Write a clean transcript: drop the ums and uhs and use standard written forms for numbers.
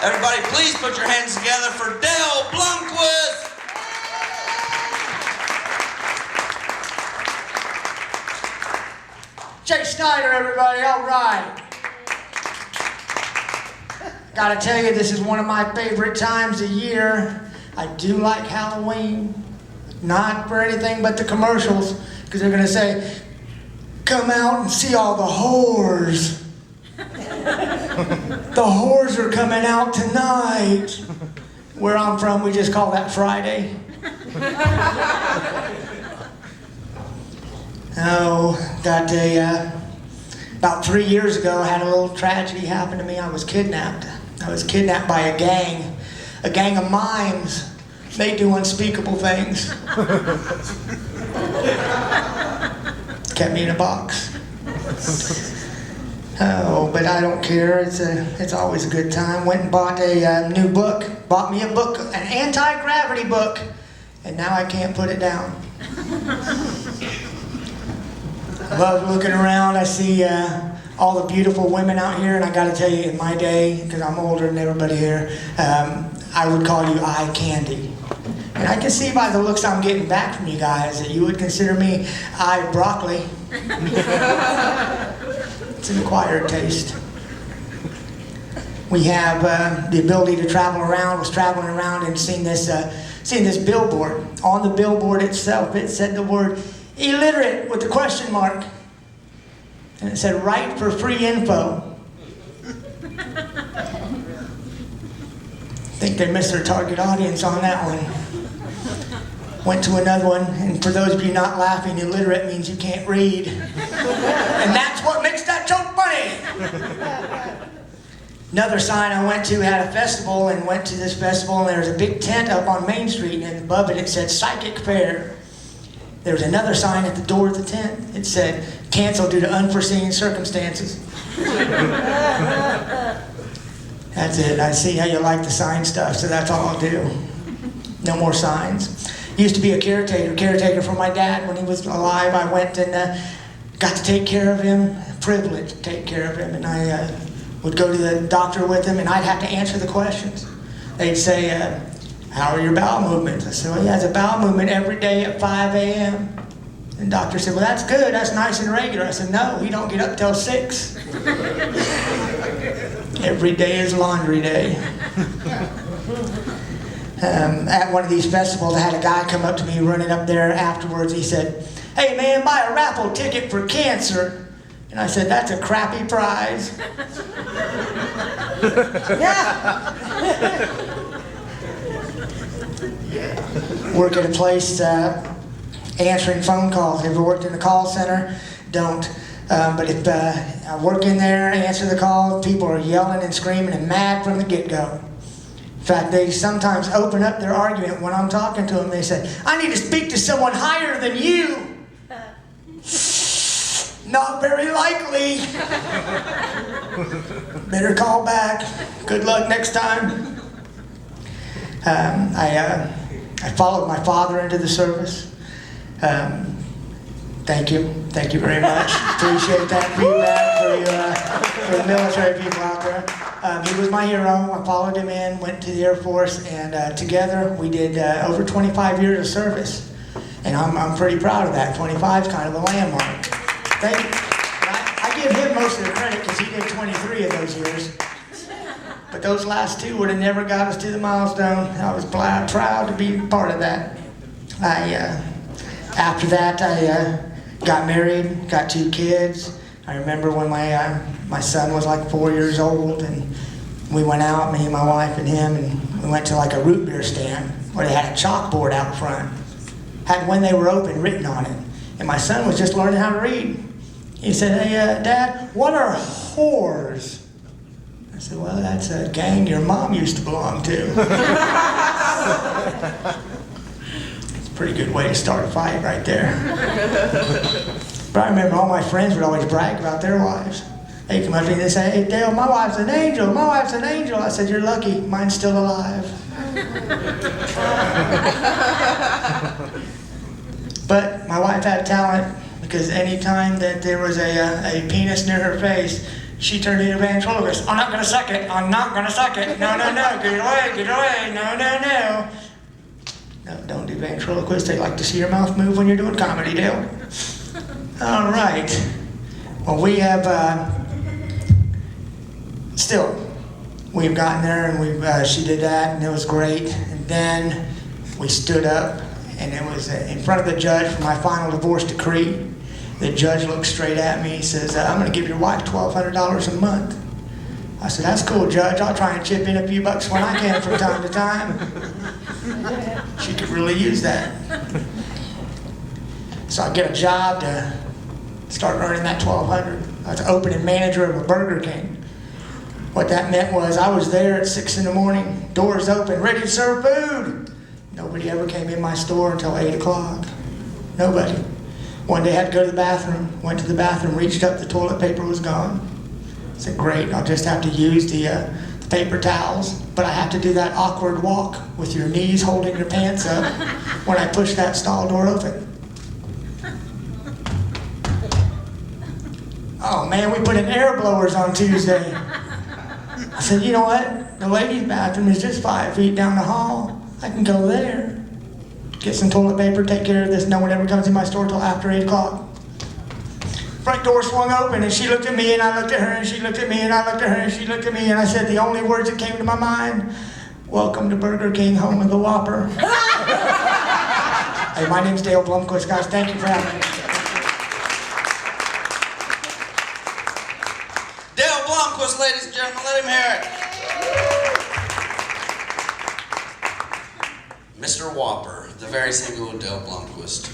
Everybody, please put your hands together for Blomquist. Jay Snyder, everybody, all right. Gotta tell you, this is one of my favorite times of year. I do like Halloween. Not for anything but the commercials, because they're gonna say, come out and see all the whores. The whores are coming out tonight. Where I'm from, we just call that Friday. Oh, got about 3 years ago, I had a little tragedy happen to me. I was kidnapped. I was kidnapped by a gang of mimes. They do unspeakable things. Kept me in a box. Oh, but I don't care. It's always a good time. Went and bought a new book. Bought me a book, an anti-gravity book, and now I can't put it down. I love looking around. I see all the beautiful women out here, and I got to tell you, in my day, because I'm older than everybody here, I would call you eye candy. And I can see by the looks I'm getting back from you guys that you would consider me eye broccoli. It's an acquired taste. We have the ability to travel around. Was traveling around and seen this billboard. On the billboard itself, it said the word illiterate with a question mark. And it said, write for free info. I think they missed their target audience on that one. Went to another one, and for those of you not laughing, illiterate means you can't read. And that's what makes that joke funny. Another sign I went to had a festival, and went to this festival, and there was a big tent up on Main Street, and above it it said psychic fair. There was another sign at the door of the tent. It said, canceled due to unforeseen circumstances. That's it. I see how you like the sign stuff, so that's all I'll do. No more signs. Used to be a caretaker for my dad when he was alive. I went and got to take care of him. Privileged to take care of him. And I would go to the doctor with him, and I'd have to answer the questions. They'd say, how are your bowel movements? I said, well, he has a bowel movement every day at 5 a.m. And the doctor said, well, that's good. That's nice and regular. I said, no, he don't get up till 6. Every day is laundry day. At one of these festivals, I had a guy come up to me running up there afterwards. He said, hey man, buy a raffle ticket for cancer. And I said, that's a crappy prize. Yeah. Work at a place answering phone calls. Ever worked in a call center? Don't. But if I work in there, answer the call, people are yelling and screaming and mad from the get-go. In fact, they sometimes open up their argument when I'm talking to them. They say, I need to speak to someone higher than you. Not very likely. Better call back. Good luck next time. I followed my father into the service. Thank you very much. Appreciate that feedback for the military people out there. He was my hero. I followed him in, went to the Air Force, and together we did over 25 years of service. And I'm pretty proud of that. 25 is kind of a landmark. Thank you. I give him most of the credit because he did 23 of those years. But those last 2 would have never got us to the milestone. I was proud to be part of that. After that, I got married, got 2 kids. I remember when my son was like 4 years old, and we went out, me and my wife and him, and we went to like a root beer stand where they had a chalkboard out front. Had when they were open written on it. And my son was just learning how to read. He said, hey, Dad, what are whores? I said, well, that's a gang your mom used to belong to. It's a pretty good way to start a fight right there. But I remember all my friends would always brag about their wives. They'd come up to me and they'd say, hey, Dale, my wife's an angel. My wife's an angel. I said, you're lucky. Mine's still alive. But my wife had talent, because any time that there was a penis near her face, She turned into a ventriloquist. I'm not gonna suck it. I'm not gonna suck it. No, no, no. Get away. No, no, no. No, don't do ventriloquist. They like to see your mouth move when you're doing comedy, Dale. All right. Well, we have we've gotten there, and she did that, and it was great. And then we stood up, and it was in front of the judge for my final divorce decree. The judge looked straight at me. He says, I'm going to give your wife $1,200 a month. I said, that's cool, Judge. I'll try and chip in a few bucks when I can from time to time. She could really use that. So I get a job to start earning that $1,200. I was opening manager of a Burger King. What that meant was I was there at 6 in the morning, doors open, ready to serve food. Nobody ever came in my store until 8 o'clock. Nobody. One day I had to go to the bathroom, went to the bathroom, reached up, the toilet paper was gone. I said, great, I'll just have to use the paper towels, but I have to do that awkward walk with your knees holding your pants up when I push that stall door open. Oh man, we put in air blowers on Tuesday. I said, you know what? The ladies' bathroom is just 5 feet down the hall. I can go there. Get some toilet paper, take care of this. No one ever comes in my store till after 8 o'clock. Front door swung open, and she looked at me, and I looked at her, and she looked at me, and I looked at her, and she looked at me, and I said the only words that came to my mind, welcome to Burger King, home of the Whopper. Hey, my name's Dale Blomquist, guys. Thank you for having me. Dale Blomquist, ladies and gentlemen, let him hear it. Mr. Whopper, the very single Dale Blomquist.